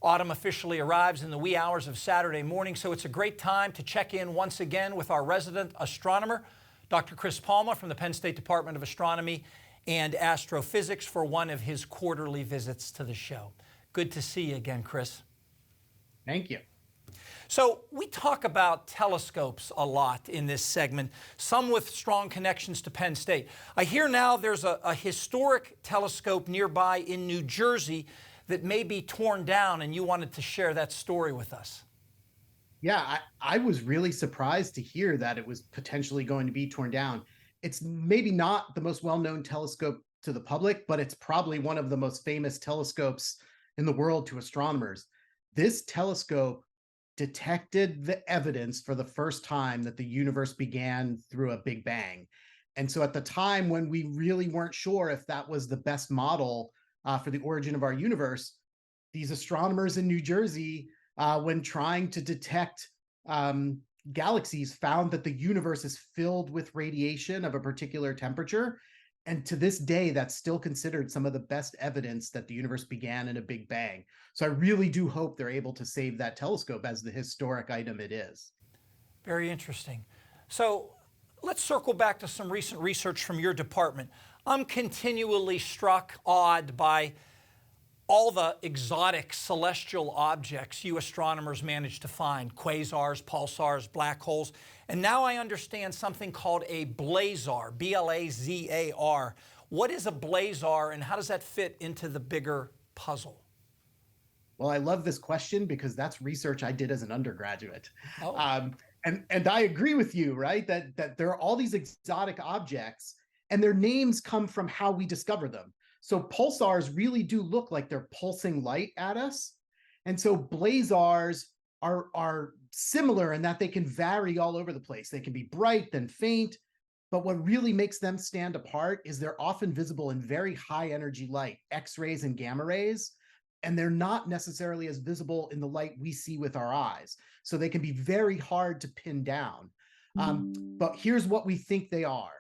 Autumn officially arrives in the wee hours of Saturday morning, so it's a great time to check in once again with our resident astronomer, Dr. Chris Palma from the Penn State Department of Astronomy and Astrophysics, for one of his quarterly visits to the show. Good to see you again, Chris. Thank you. So we talk about telescopes a lot in this segment, some with strong connections to Penn State. I hear now there's a historic telescope nearby in New Jersey that may be torn down, and you wanted to share that story with us. Yeah, I was really surprised to hear that it was potentially going to be torn down. It's maybe not the most well-known telescope to the public, but it's probably one of the most famous telescopes in the world to astronomers. This telescope detected the evidence for the first time that the universe began through a Big Bang. And so at the time when we really weren't sure if that was the best model for the origin of our universe, these astronomers in New Jersey, when trying to detect galaxies, found that the universe is filled with radiation of a particular temperature. And to this day, that's still considered some of the best evidence that the universe began in a Big Bang. So I really do hope they're able to save that telescope as the historic item it is. Very interesting. So let's circle back to some recent research from your department. I'm continually struck, awed by all the exotic celestial objects you astronomers manage to find: quasars, pulsars, black holes. And now I understand something called a blazar, B-L-A-Z-A-R. What is a blazar, and how does that fit into the bigger puzzle? Well, I love this question because that's research I did as an undergraduate. Oh. And I agree with you, right? That there are all these exotic objects, and their names come from how we discover them. So pulsars really do look like they're pulsing light at us. And so blazars are similar in that they can vary all over the place. They can be bright, then faint. But what really makes them stand apart is they're often visible in very high energy light, X-rays and gamma rays. And they're not necessarily as visible in the light we see with our eyes. So they can be very hard to pin down. But here's what we think they are.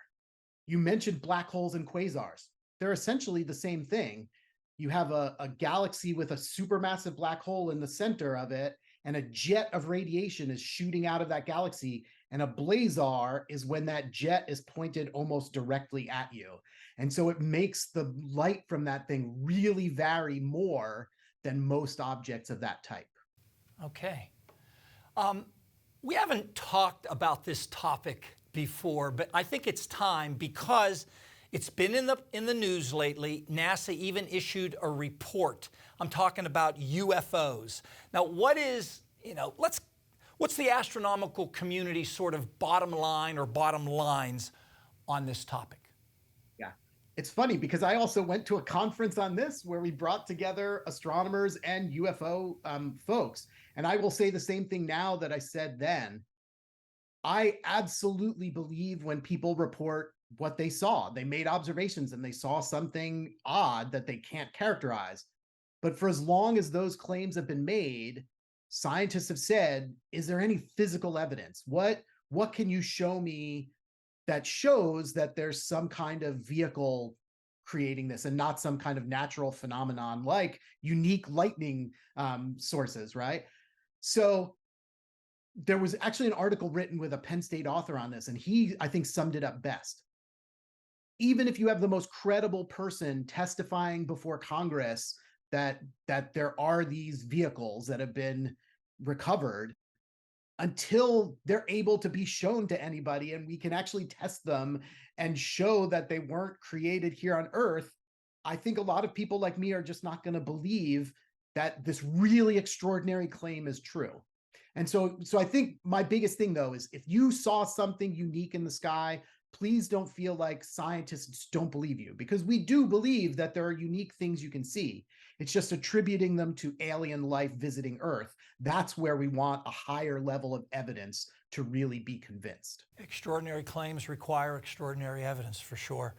You mentioned black holes and quasars. They're essentially the same thing. You have a galaxy with a supermassive black hole in the center of it, and a jet of radiation is shooting out of that galaxy. And a blazar is when that jet is pointed almost directly at you. And so it makes the light from that thing really vary more than most objects of that type. Okay. We haven't talked about this topic before, but I think it's time, because it's been in the news lately. NASA even issued a report. I'm talking about UFOs. Now, what's the astronomical community sort of bottom line or bottom lines on this topic? Yeah, it's funny because I also went to a conference on this where we brought together astronomers and UFO folks. And I will say the same thing now that I said then. I absolutely believe when people report what they saw. They made observations and they saw something odd that they can't characterize. But for as long as those claims have been made, scientists have said, is there any physical evidence? What can you show me that shows that there's some kind of vehicle creating this and not some kind of natural phenomenon like unique lightning sources, right? So there was actually an article written with a Penn State author on this, and he, I think, summed it up best. Even if you have the most credible person testifying before Congress that there are these vehicles that have been recovered, until they're able to be shown to anybody and we can actually test them and show that they weren't created here on Earth, I think a lot of people like me are just not going to believe that this really extraordinary claim is true. And so I think my biggest thing, though, is if you saw something unique in the sky, please don't feel like scientists don't believe you, because we do believe that there are unique things you can see. It's just attributing them to alien life visiting Earth. That's where we want a higher level of evidence to really be convinced. Extraordinary claims require extraordinary evidence, for sure.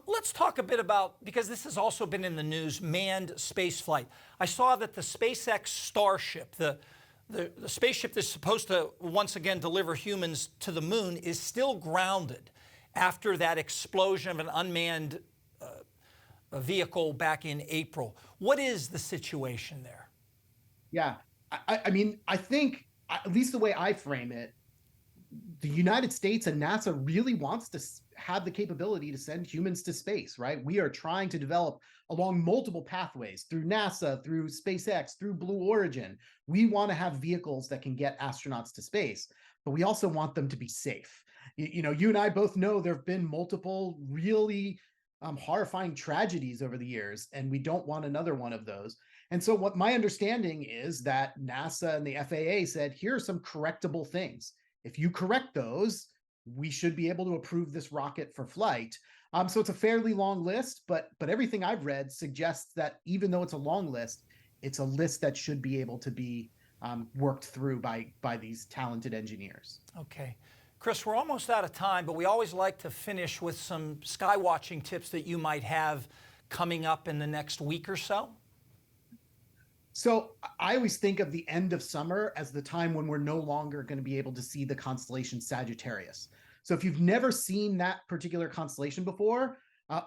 Let's talk a bit about, because this has also been in the news, manned spaceflight. I saw that the SpaceX Starship, the spaceship that's supposed to once again deliver humans to the moon, is still grounded after that explosion of an unmanned vehicle back in April. What is the situation there? Yeah. I mean, I think, at least the way I frame it, the United States and NASA really wants to have the capability to send humans to space, right? We are trying to develop along multiple pathways through NASA, through SpaceX, through Blue Origin. We want to have vehicles that can get astronauts to space, but we also want them to be safe. You know, you and I both know there have been multiple really horrifying tragedies over the years, and we don't want another one of those. And so, what my understanding is that NASA and the FAA said, here are some correctable things. If you correct those, we should be able to approve this rocket for flight. So it's a fairly long list, but everything I've read suggests that even though it's a long list, it's a list that should be able to be worked through by these talented engineers. Okay. Chris, we're almost out of time, but we always like to finish with some skywatching tips that you might have coming up in the next week or so. So I always think of the end of summer as the time when we're no longer going to be able to see the constellation Sagittarius. So if you've never seen that particular constellation before,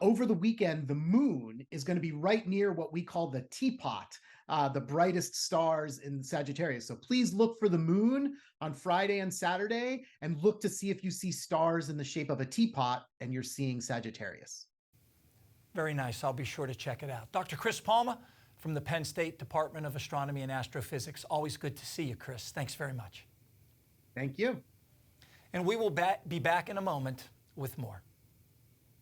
over the weekend, the moon is going to be right near what we call the teapot, the brightest stars in Sagittarius. So please look for the moon on Friday and Saturday and look to see if you see stars in the shape of a teapot and you're seeing Sagittarius. Very nice. I'll be sure to check it out. Dr. Chris Palma from the Penn State Department of Astronomy and Astrophysics. Always good to see you, Chris. Thanks very much. Thank you. And we will be back in a moment with more.